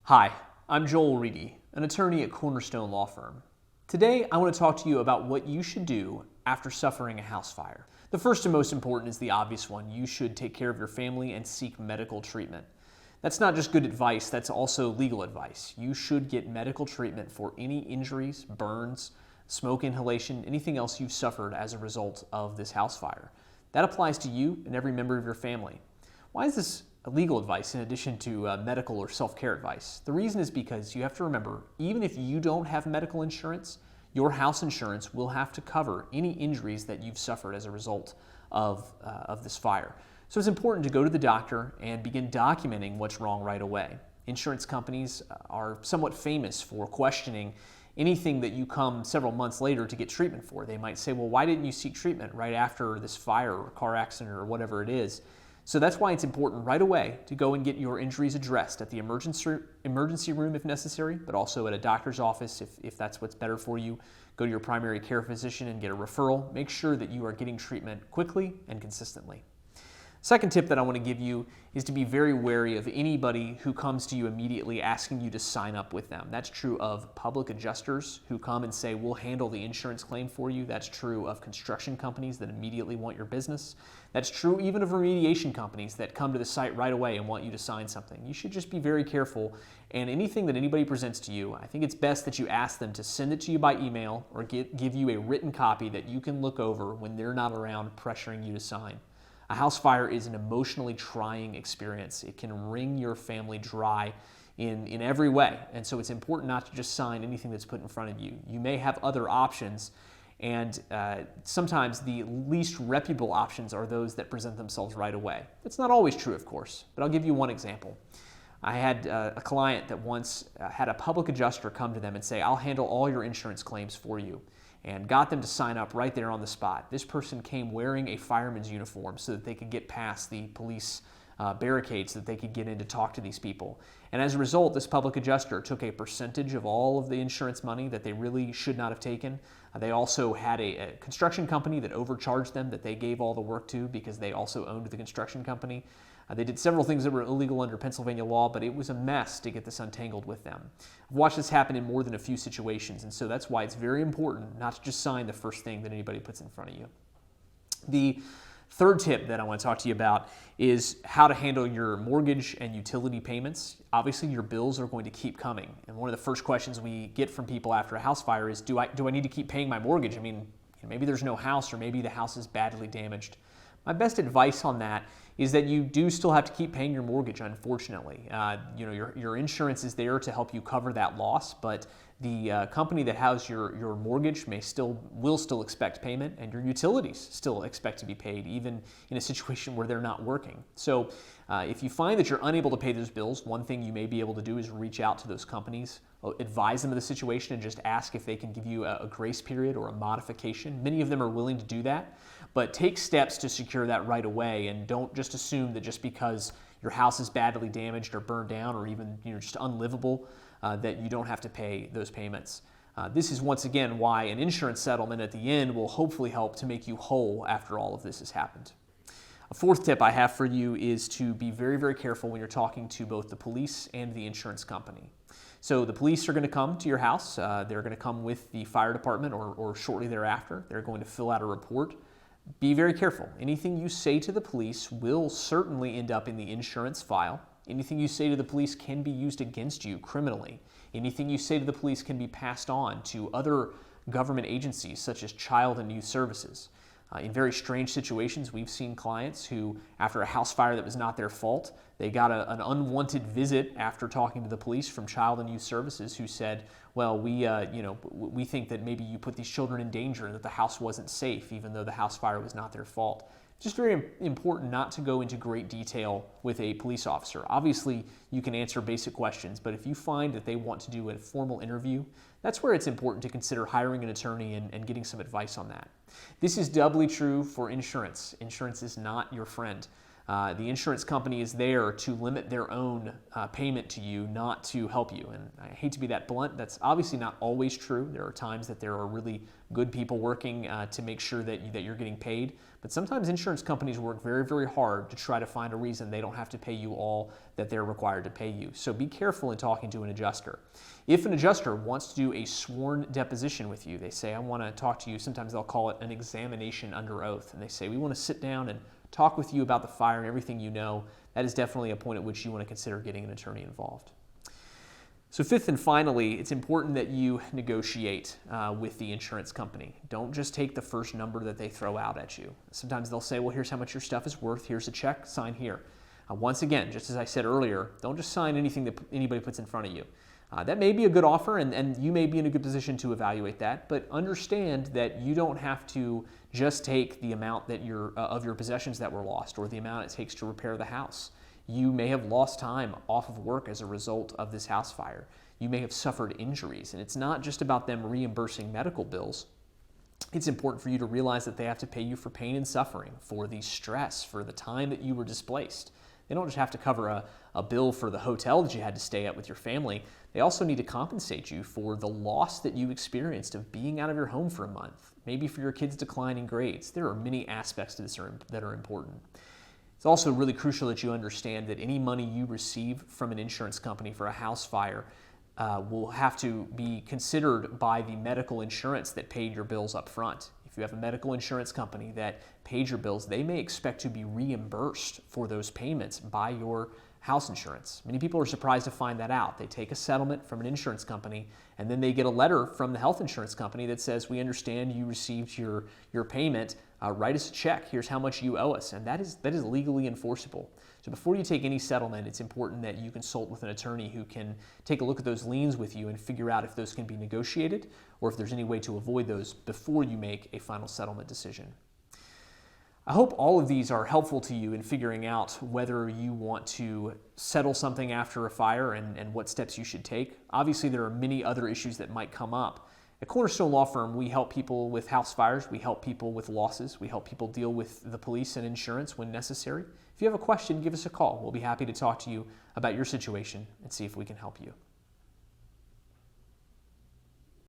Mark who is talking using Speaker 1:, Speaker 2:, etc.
Speaker 1: Hi, I'm Joel Reedy, an attorney at Cornerstone Law Firm. Today, I want to talk to you about what you should do after suffering a house fire. The first and most important is the obvious one. You should take care of your family and seek medical treatment. That's not just good advice, that's also legal advice. You should get medical treatment for any injuries, burns, smoke inhalation, anything else you've suffered as a result of this house fire. That applies to you and every member of your family. Why is this legal advice in addition to medical or self-care advice? The reason is because you have to remember, even if you don't have medical insurance, your house insurance will have to cover any injuries that you've suffered as a result of this fire. So it's important to go to the doctor and begin documenting what's wrong right away. Insurance companies are somewhat famous for questioning anything that you come several months later to get treatment for. They might say, well, why didn't you seek treatment right after this fire or car accident or whatever it is? So that's why it's important right away to go and get your injuries addressed at the emergency room if necessary, but also at a doctor's office if that's what's better for you. Go to your primary care physician and get a referral. Make sure that you are getting treatment quickly and consistently. Second tip that I want to give you is to be very wary of anybody who comes to you immediately asking you to sign up with them. That's true of public adjusters who come and say, we'll handle the insurance claim for you. That's true of construction companies that immediately want your business. That's true even of remediation companies that come to the site right away and want you to sign something. You should just be very careful, and anything that anybody presents to you, I think it's best that you ask them to send it to you by email or give you a written copy that you can look over when they're not around pressuring you to sign. A house fire is an emotionally trying experience. It can wring your family dry in every way, and so it's important not to just sign anything that's put in front of you. You may have other options, and sometimes the least reputable options are those that present themselves right away. That's not always true, of course, but I'll give you one example. I had a client that once had a public adjuster come to them and say, I'll handle all your insurance claims for you, and got them to sign up right there on the spot. This person came wearing a fireman's uniform so that they could get past the police barricades, so that they could get in to talk to these people. And as a result, this public adjuster took a percentage of all of the insurance money that they really should not have taken. They also had a construction company that overcharged them, that they gave all the work to because they also owned the construction company. They did several things that were illegal under Pennsylvania law, but it was a mess to get this untangled with them. I've watched this happen in more than a few situations, and so that's why it's very important not to just sign the first thing that anybody puts in front of you. The third tip that I want to talk to you about is how to handle your mortgage and utility payments. Obviously, your bills are going to keep coming, and one of the first questions we get from people after a house fire is, do I need to keep paying my mortgage? I mean, maybe there's no house, or maybe the house is badly damaged. My best advice on that is that you do still have to keep paying your mortgage, unfortunately. Your insurance is there to help you cover that loss, but the company that has your mortgage will still expect payment, and your utilities still expect to be paid, even in a situation where they're not working. So if you find that you're unable to pay those bills, one thing you may be able to do is reach out to those companies, advise them of the situation, and just ask if they can give you a grace period or a modification. Many of them are willing to do that, but take steps to secure that right away, and don't just assume that just because your house is badly damaged or burned down or even just unlivable, that you don't have to pay those payments. This is once again why an insurance settlement at the end will hopefully help to make you whole after all of this has happened. A fourth tip I have for you is to be very, very careful when you're talking to both the police and the insurance company. So the police are going to come to your house. They're going to come with the fire department or shortly thereafter. They're going to fill out a report. Be very careful. Anything you say to the police will certainly end up in the insurance file. Anything you say to the police can be used against you criminally. Anything you say to the police can be passed on to other government agencies such as Child and Youth Services. In very strange situations, we've seen clients who, after a house fire that was not their fault, they got an unwanted visit after talking to the police from Child and Youth Services who said, well, we think that maybe you put these children in danger and that the house wasn't safe, even though the house fire was not their fault. Just very important not to go into great detail with a police officer. Obviously, you can answer basic questions, but if you find that they want to do a formal interview, that's where it's important to consider hiring an attorney and getting some advice on that. This is doubly true for insurance. Insurance is not your friend. The insurance company is there to limit their own payment to you, not to help you. And I hate to be that blunt. That's obviously not always true. There are times that there are really good people working to make sure that you're getting paid. But sometimes insurance companies work very, very hard to try to find a reason they don't have to pay you all that they're required to pay you. So be careful in talking to an adjuster. If an adjuster wants to do a sworn deposition with you, they say, I want to talk to you. Sometimes they'll call it an examination under oath. And they say, we want to sit down and talk with you about the fire and everything you know. That is definitely a point at which you want to consider getting an attorney involved. So fifth and finally, it's important that you negotiate with the insurance company. Don't just take the first number that they throw out at you. Sometimes they'll say, well, here's how much your stuff is worth. Here's a check, sign here. Once again, just as I said earlier, don't just sign anything that anybody puts in front of you. That may be a good offer, and you may be in a good position to evaluate that, but understand that you don't have to just take the amount that of your possessions that were lost or the amount it takes to repair the house. You may have lost time off of work as a result of this house fire. You may have suffered injuries, and it's not just about them reimbursing medical bills. It's important for you to realize that they have to pay you for pain and suffering, for the stress, for the time that you were displaced. They don't just have to cover a bill for the hotel that you had to stay at with your family. They also need to compensate you for the loss that you experienced of being out of your home for a month, maybe for your kids' declining grades. There are many aspects to this that are important. It's also really crucial that you understand that any money you receive from an insurance company for a house fire will have to be considered by the medical insurance that paid your bills up front. If you have a medical insurance company that paid your bills, they may expect to be reimbursed for those payments by your house insurance. Many people are surprised to find that out. They take a settlement from an insurance company, and then they get a letter from the health insurance company that says, we understand you received your payment. Write us a check. Here's how much you owe us. And that is legally enforceable. So before you take any settlement, it's important that you consult with an attorney who can take a look at those liens with you and figure out if those can be negotiated or if there's any way to avoid those before you make a final settlement decision. I hope all of these are helpful to you in figuring out whether you want to settle something after a fire and what steps you should take. Obviously, there are many other issues that might come up. At Cornerstone Law Firm, we help people with house fires, we help people with losses, we help people deal with the police and insurance when necessary. If you have a question, give us a call. We'll be happy to talk to you about your situation and see if we can help you.